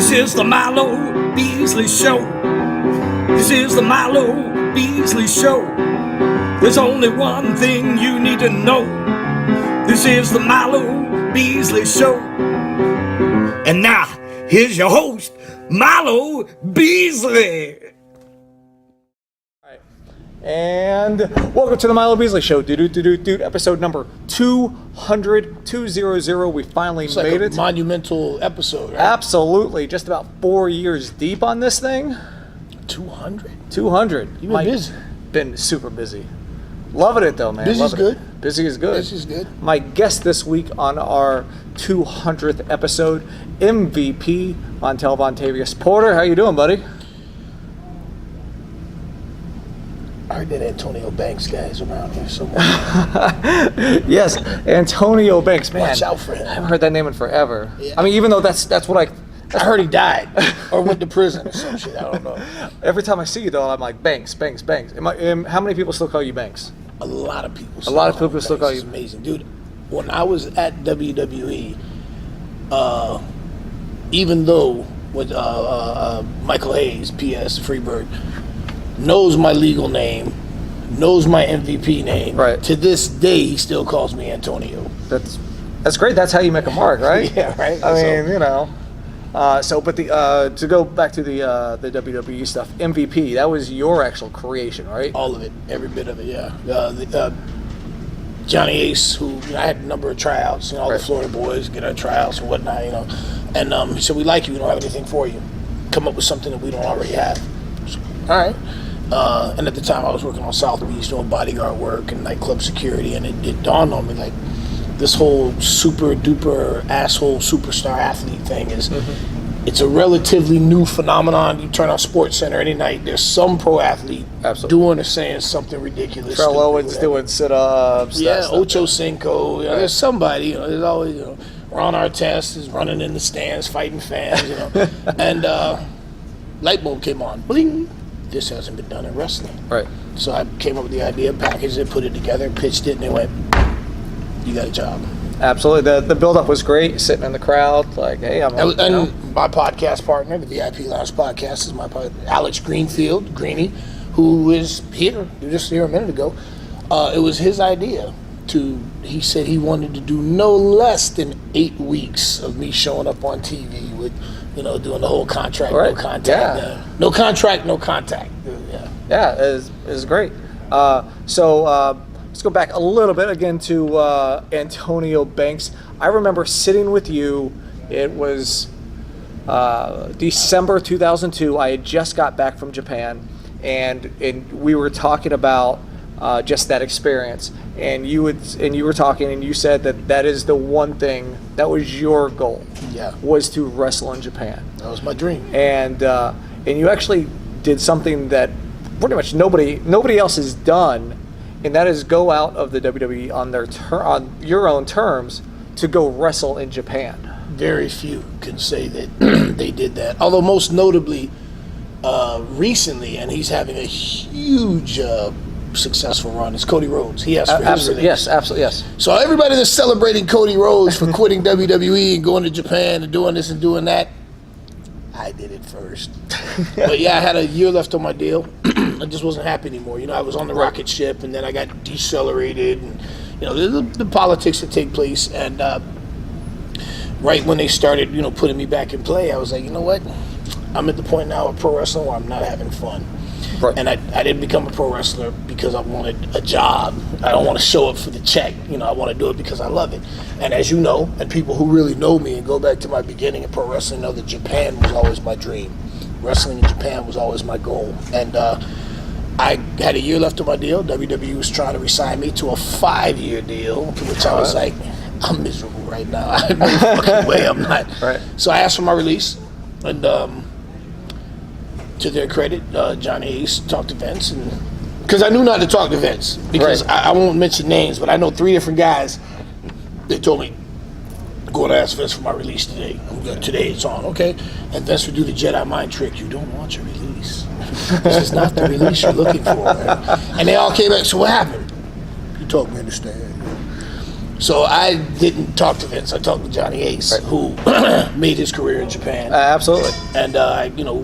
This is the Milo Beasley Show. This is the Milo Beasley Show. There's only one thing you need to know. This is the Milo Beasley Show. And now, here's your host, Milo Beasley. And welcome to the Milo Beasley Show, episode number 200. We finally it's made like it. Monumental episode, right? Absolutely, just about 4 years deep on this thing. 200. 200. You've been busy. Been super busy. Loving it though, man. Busy is good. Busy is good. Busy is good. My guest this week on our 200th episode, MVP Montel Vontavious Porter. How you doing, buddy? I heard that Antonio Banks guy's around here somewhere. Yes, Antonio Banks. Man, Watch out for him. I haven't heard that name in forever. Yeah. I mean, even though that's what I heard he died or went to prison or some shit. I don't know. Every time I see you, though, I'm like, Banks. How many people still call you Banks? A lot of people. A lot of people still call you. It's amazing, dude. When I was at WWE, even though with Michael Hayes, PS Freebird, knows my legal name, knows my MVP name. Right. To this day, he still calls me Antonio. That's great. That's how you make a mark, right? Yeah, right. I mean, you know. But to go back to the WWE stuff, MVP, that was your actual creation, right? All of it, every bit of it, yeah. Johnny Ace, who I had a number of tryouts, all right. the Florida boys get our tryouts and whatnot, and he said, "We like you. We don't have anything for you. Come up with something that we don't already have." So, all right. And at the time, I was working on South Beach doing bodyguard work and nightclub security, and it dawned on me like this whole super duper asshole superstar athlete thing is. Mm-hmm. It's a relatively new phenomenon. You turn on Sports Center any night, there's some pro athlete doing or saying something ridiculous. Trell Owens doing sit-ups. Yeah, Ocho Cinco. Right. There's somebody. There's always. Ron Artest is running in the stands, fighting fans. And light bulb came on. Bling. This hasn't been done in wrestling. Right. So I came up with the idea, packaged it, put it together, pitched it, and they went, "You got a job." Absolutely. The build-up was great, sitting in the crowd, like, hey, I'm... And my podcast partner, the VIP Lounge Podcast, is my partner, Alex Greenfield, Greeny, who is here, just here a minute ago. It was his idea he said he wanted to do no less than 8 weeks of me showing up on TV with, doing the whole contract, right. No contact. Yeah. No contract, no contact. Yeah, it was great. Let's go back a little bit again to Antonio Banks. I remember sitting with you. It was December 2002. I had just got back from Japan, and we were talking about just that experience. And you were talking, and you said that is the one thing that was your goal. Yeah. Was to wrestle in Japan. That was my dream. And you actually did something that pretty much nobody else has done. And that is go out of the WWE on your own terms to go wrestle in Japan. Very few can say that they did that. Although most notably, recently, and he's having a huge successful run, is Cody Rhodes. He asked for his release. Yes, absolutely, yes. So everybody that's celebrating Cody Rhodes for quitting WWE and going to Japan and doing this and doing that, I did it first. But yeah, I had a year left on my deal. I just wasn't happy anymore. I was on the rocket ship, and then I got decelerated, and the politics that take place. And right when they started, putting me back in play, I was like, you know what? I'm at the point now of pro wrestling where I'm not having fun. Right. And I didn't become a pro wrestler because I wanted a job. I don't want to show up for the check. I want to do it because I love it. And as you know, and people who really know me and go back to my beginning in pro wrestling know that Japan was always my dream. Wrestling in Japan was always my goal. And I had a year left of my deal. WWE was trying to re-sign me to a 5-year deal, to which I was like, I'm miserable right now. I have no fucking way I'm not. Right. So I asked for my release, and to their credit, Johnny Ace talked to Vince, and because I knew not to talk to Vince, because right. I won't mention names, but I know 3 different guys. They told me, go and ask Vince for my release today. Today it's on, okay? And Vince would do the Jedi mind trick. You don't want your release. This is not the release you're looking for, man. And they all came back, so what happened? You told me to understand. So I didn't talk to Vince. I talked to Johnny Ace, who made his career in Japan. Absolutely. And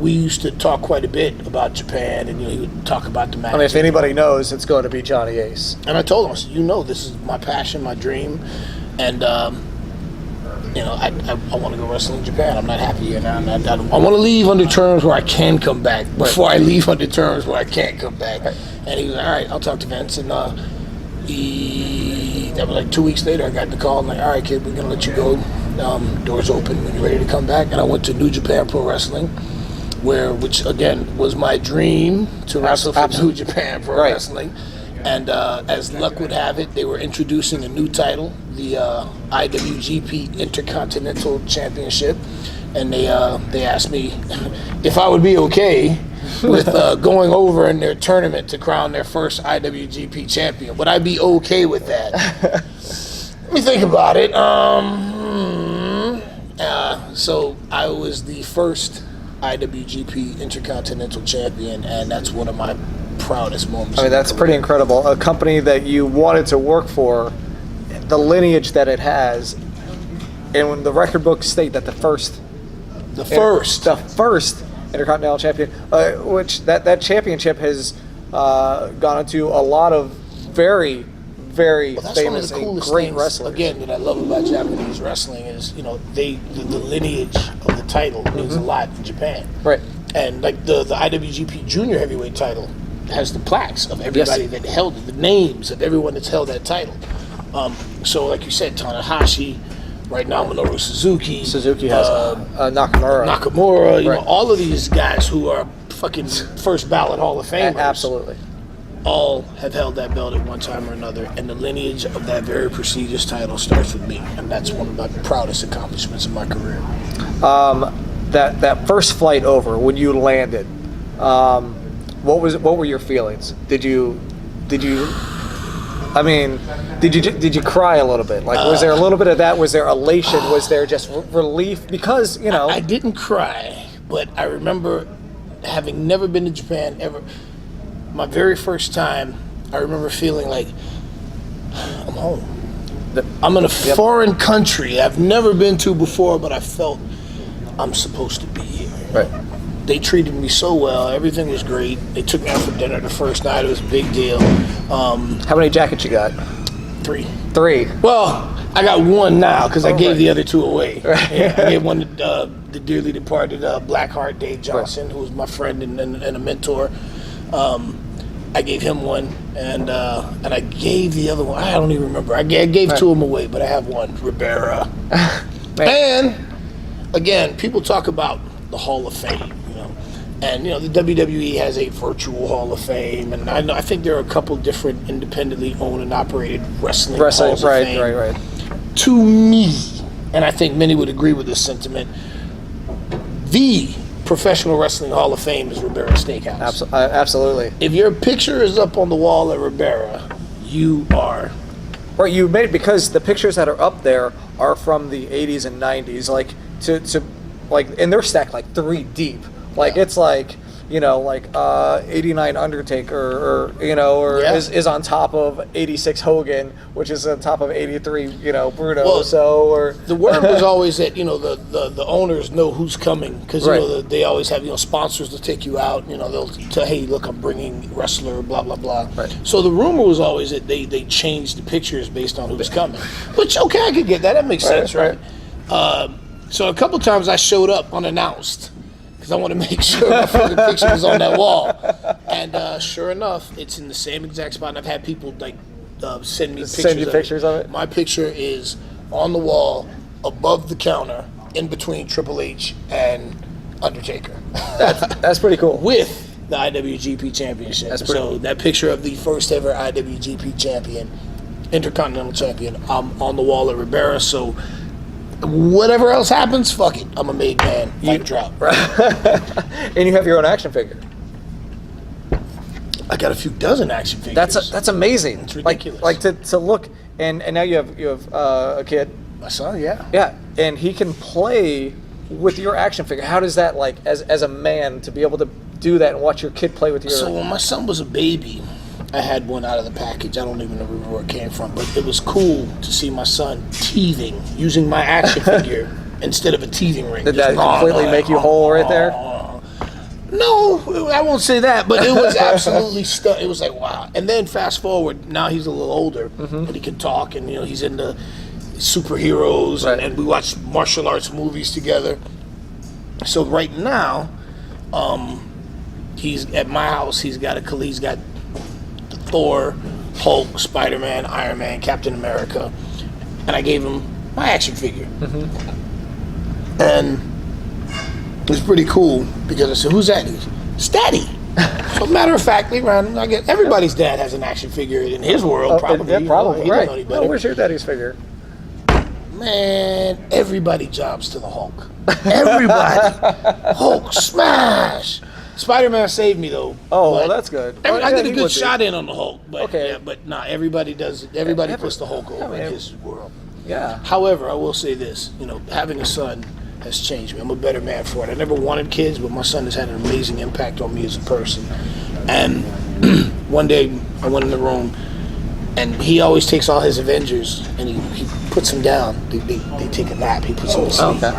we used to talk quite a bit about Japan, and he would talk about the match. I mean, if anybody knows, it's going to be Johnny Ace. And I told him, I said, this is my passion, my dream, and I want to go wrestle in Japan. I'm not happy here now. I want to leave under terms where I can come back before I leave under terms where I can't come back. Right. And he was like, all right, I'll talk to Vince, and that was like 2 weeks later. I got the call. I'm like, all right, kid, we're gonna let you go. Doors open when you're ready to come back. And I went to New Japan Pro Wrestling, which again was my dream to wrestle for New Japan Pro Wrestling. And as luck would have it, they were introducing a new title, the IWGP Intercontinental Championship, and they asked me if I would be okay with going over in their tournament to crown their first IWGP champion. Would I be okay with that? Let me think about it. So I was the first IWGP Intercontinental Champion, and that's one of my proudest moments. I mean, that's pretty incredible. A company that you wanted to work for, the lineage that it has, and when the record books state that the first Intercontinental Champion, which that championship has gone into a lot of very, very famous and great wrestlers. Again, that I love about Japanese wrestling is, the lineage of the title means a lot in Japan. Right. And like the IWGP Junior Heavyweight title has the plaques of everybody that held it, the names of everyone that's held that title. So like you said, Tanahashi, right now Minoru Suzuki. Suzuki has Nakamura, all of these guys who are fucking first ballot Hall of Famers. Absolutely. All have held that belt at one time or another, and the lineage of that very prestigious title starts with me, and that's one of my proudest accomplishments in my career. That first flight over, when you landed, what were your feelings? Did you cry a little bit? Like, was there a little bit of that? Was there elation? Was there just relief? Because, I didn't cry, but I remember having never been to Japan ever. My very first time, I remember feeling like I'm home. I'm in a foreign country I've never been to before, but I felt I'm supposed to be here. Right. They treated me so well. Everything was great. They took me out for dinner the first night. It was a big deal. How many jackets you got? 3. Well, I got one now because I gave the other 2 away. Right. Yeah, I gave one to the dearly departed Blackheart Dave Johnson, who was my friend and a mentor. I gave him one, and I gave the other one. I don't even remember. I gave 2 of them away, but I have one, Ribera. And again, people talk about the Hall of Fame, and the WWE has a virtual Hall of Fame, and I think there are a couple different independently owned and operated wrestling halls of fame. Right. To me, and I think many would agree with this sentiment, the Professional Wrestling Hall of Fame is Ribera Steakhouse. Absolutely. If your picture is up on the wall at Ribera, you are. Right, you made it because the pictures that are up there are from the 80s and 90s, and they're stacked like 3 deep. It's like, 89 Undertaker, is on top of 86 Hogan, which is on top of 83, Bruno. Well, or the word was always that the owners know who's coming because they always have sponsors to take you out. They'll tell, hey, look, I'm bringing wrestler, blah blah blah. Right. So the rumor was always that they changed the pictures based on who's coming, which I could get that. That makes sense, right? So a couple times I showed up unannounced. I want to make sure my fucking picture was on that wall, and sure enough, it's in the same exact spot. And I've had people send me pictures of it. My picture is on the wall, above the counter, in between Triple H and Undertaker. That's pretty cool. With the IWGP Championship. So that picture of the first ever IWGP champion, Intercontinental Champion, I'm on the wall at Ribera. So. Whatever else happens, fuck it. I'm a made man. Mic drop. And you have your own action figure. I got a few dozen action figures. That's amazing. It's ridiculous. Like to look and now you have a kid. My son, yeah. Yeah, and he can play with your action figure. How does that as a man to be able to do that and watch your kid play with your? So when my son was a baby, I had one out of the package. I don't even remember where it came from, but it was cool to see my son teething using my action figure instead of a teething ring. Did that completely make you whole right there? No, I won't say that, but it was absolutely it was like, wow. And then fast forward, now he's a little older, and he can talk, and he's into superheroes, Right. and we watch martial arts movies together. So right now, he's at my house. He's got Thor, Hulk, Spider-Man, Iron Man, Captain America, and I gave him my action figure. And it was pretty cool because I said, "Who's that?" It's Daddy. So matter of fact, I guess everybody's dad has an action figure in his world, probably. Yeah, probably, he right. don't know any better. Where's your daddy's figure? Man, everybody jobs to the Hulk. Everybody. Hulk smash. Spider-Man saved me though. Oh, well, that's good. I did a good shot in on the Hulk, but Okay. everybody does it. Everybody puts the Hulk over in his world. Yeah. However, I will say this, having a son has changed me. I'm a better man for it. I never wanted kids, but my son has had an amazing impact on me as a person. And one day I went in the room, and he always takes all his Avengers and he puts them down. They take a nap. He puts them to sleep. Okay.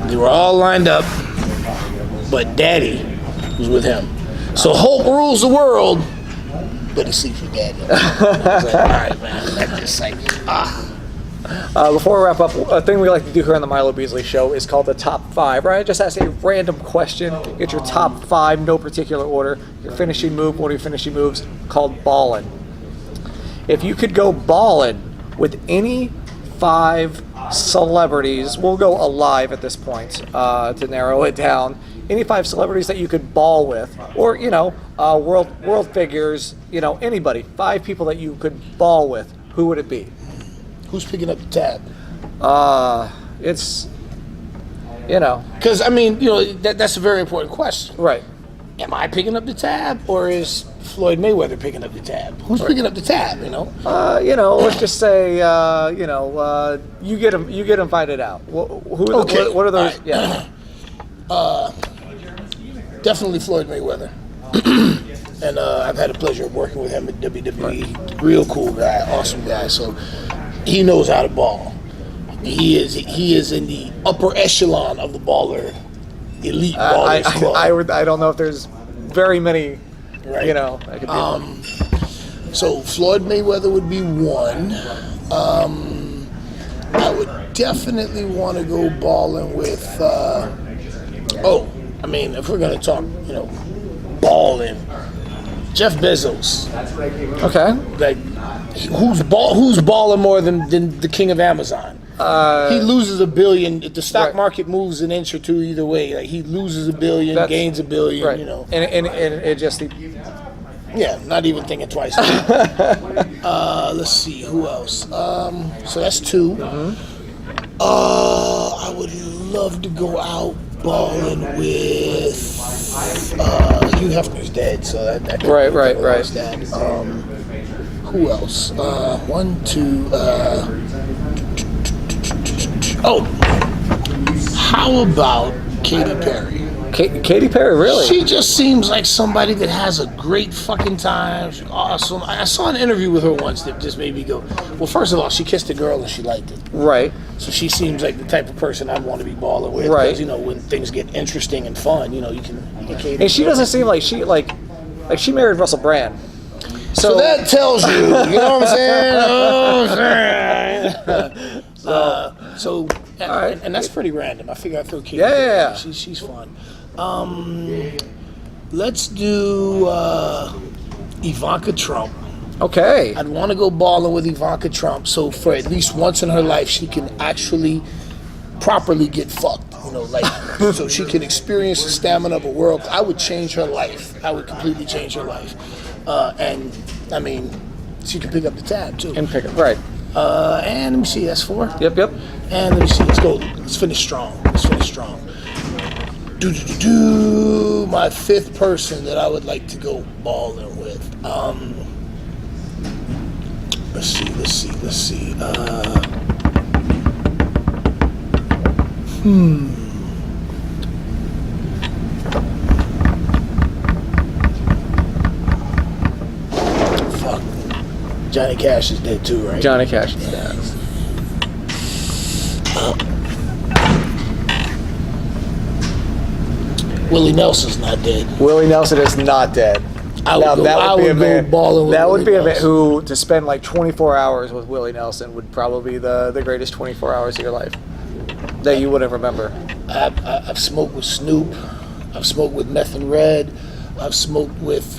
They were all lined up, but Daddy was with him. So Hulk rules the world, but he sleeps with Daddy. I was like, all right, man. That's just like, Before we wrap up, a thing we like to do here on the Milo Beasley Show is called the top 5, right? I just ask a random question, get your top 5, no particular order, your finishing move, one of your finishing moves, called ballin'. If you could go ballin' with any 5 celebrities, we'll go alive at this point to narrow it down, any 5 celebrities that you could ball with, or, world figures, anybody, 5 people that you could ball with, who would it be? who's picking up the tab? It's, Because, that's a very important question. right. Am I picking up the tab, or is Floyd Mayweather picking up the tab? Who's picking up the tab, Let's just say, you get invited out. Okay. What are those? All right. Yeah. Definitely Floyd Mayweather. And I've had the pleasure of working with him at WWE. Real cool guy, awesome guy. So he knows how to ball. He is in the upper echelon of the baller, elite ballers club. I don't know if there's very many. Right. I could be So Floyd Mayweather would be one. I would definitely want to go balling with. If we're gonna talk, balling, Jeff Bezos. Okay. Like, who's balling more than the king of Amazon? He loses $1 billion. If the stock market moves an inch or two either way, like he loses $1 billion, gains $1 billion. Right. And it just. Yeah, not even thinking twice. Let's see, who else? So that's 2. I would love to go out balling with Hugh Hefner's dead, so that Right. That. Who else? 1, 2. How about Katy Perry? Katy Perry, really? She just seems like somebody that has a great fucking time. She's awesome. I saw an interview with her once that just made me go, well, first of all, she kissed a girl and she liked it. Right. So she seems like the type of person I'd want to be balling with. Right. Because, when things get interesting and fun, you can Katy. And she doesn't seem like she married Russell Brand. So that tells you, you know what I'm saying? All right. And that's pretty random. I figure I'd throw Katy. Yeah. She's fun. Let's do Ivanka Trump. Okay. I'd want to go balling with Ivanka Trump, so for at least once in her life, she can actually properly get fucked. So she can experience the stamina of a world. I would change her life. I would completely change her life. She can pick up the tab too. And pick it. Right. And let me see, that's 4. Yep. And let me see, let's go. Let's finish strong. My 5th person that I would like to go balling with. Let's see. Johnny Cash is dead too, right? Johnny Cash is dead. Willie Nelson's not dead. Willie Nelson is not dead. I would go balling with That would Willie be a man Nelson. who, to spend like 24 hours with Willie Nelson would probably be the greatest 24 hours of your life that you wouldn't remember. I've smoked with Snoop. I've smoked with Meth and Red. I've smoked with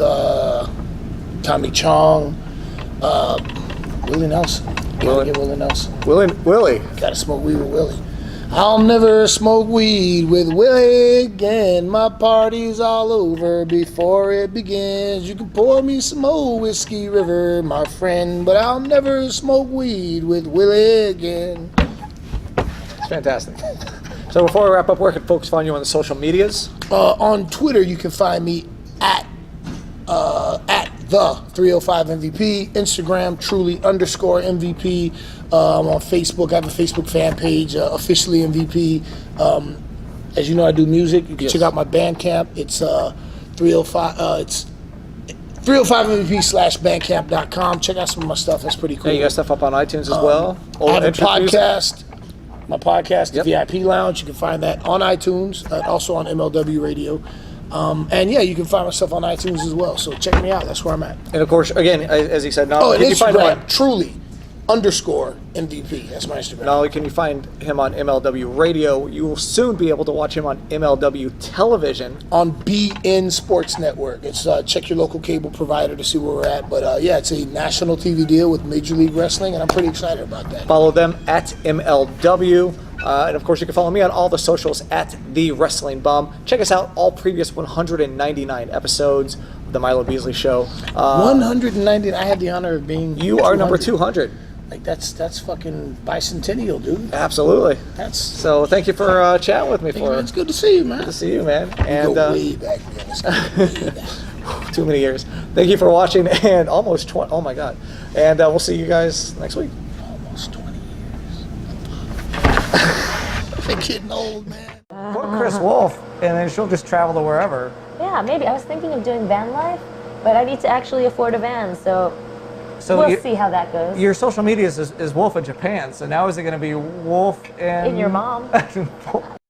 Tommy Chong. Willie Nelson. Gotta get Willie Nelson. Willie. Gotta smoke weed with Willie. I'll never smoke weed with Willie again. My party's all over before it begins. You can pour me some old Whiskey River, my friend, but I'll never smoke weed with Willie again. It's fantastic. So before we wrap up, where can folks find you on the social medias? On Twitter, you can find me at the 305 MVP. Instagram, truly_MVP. I'm on Facebook. I have a Facebook fan page, officially MVP. As you know, I do music. You can check out my Bandcamp. It's 305. It's 305MVP/bandcamp.com. Check out some of my stuff. That's pretty cool. Yeah, you got stuff up on iTunes as well. I have a podcast. My podcast, Yep. The VIP Lounge. You can find that on iTunes, also on MLW Radio. And yeah, you can find my stuff on iTunes as well. So check me out. That's where I'm at. And of course, again, as he said, not Oh, only and can you find him on, Instagram, truly_MVP. That's my Instagram. not only can you find him on MLW Radio, you will soon be able to watch him on MLW Television. On BN Sports Network. It's check your local cable provider to see where we're at. But yeah, it's a national TV deal with Major League Wrestling, and I'm pretty excited about that. Follow them at MLW. And of course, you can follow me on all the socials at The Wrestling Bum. Check us out, all previous 199 episodes of The Milo Beasley Show. 190. I had the honor of being. You are number 200. Like that's fucking bicentennial, dude. Absolutely. That's So thank you for chatting with me. it's good to see you, man. Good to see you, man. We And go way back, man. Let's go way back. too many years. Thank you for watching, and almost 20. Oh my God. And we'll see you guys next week. Almost 20 years. I'm getting old, man. Put Chris Wolf, and then she'll just travel to wherever. Yeah, maybe. I was thinking of doing van life, but I need to actually afford a van, so we'll see how that goes. Your social media is Wolf in Japan, so now is it going to be Wolf In your mom.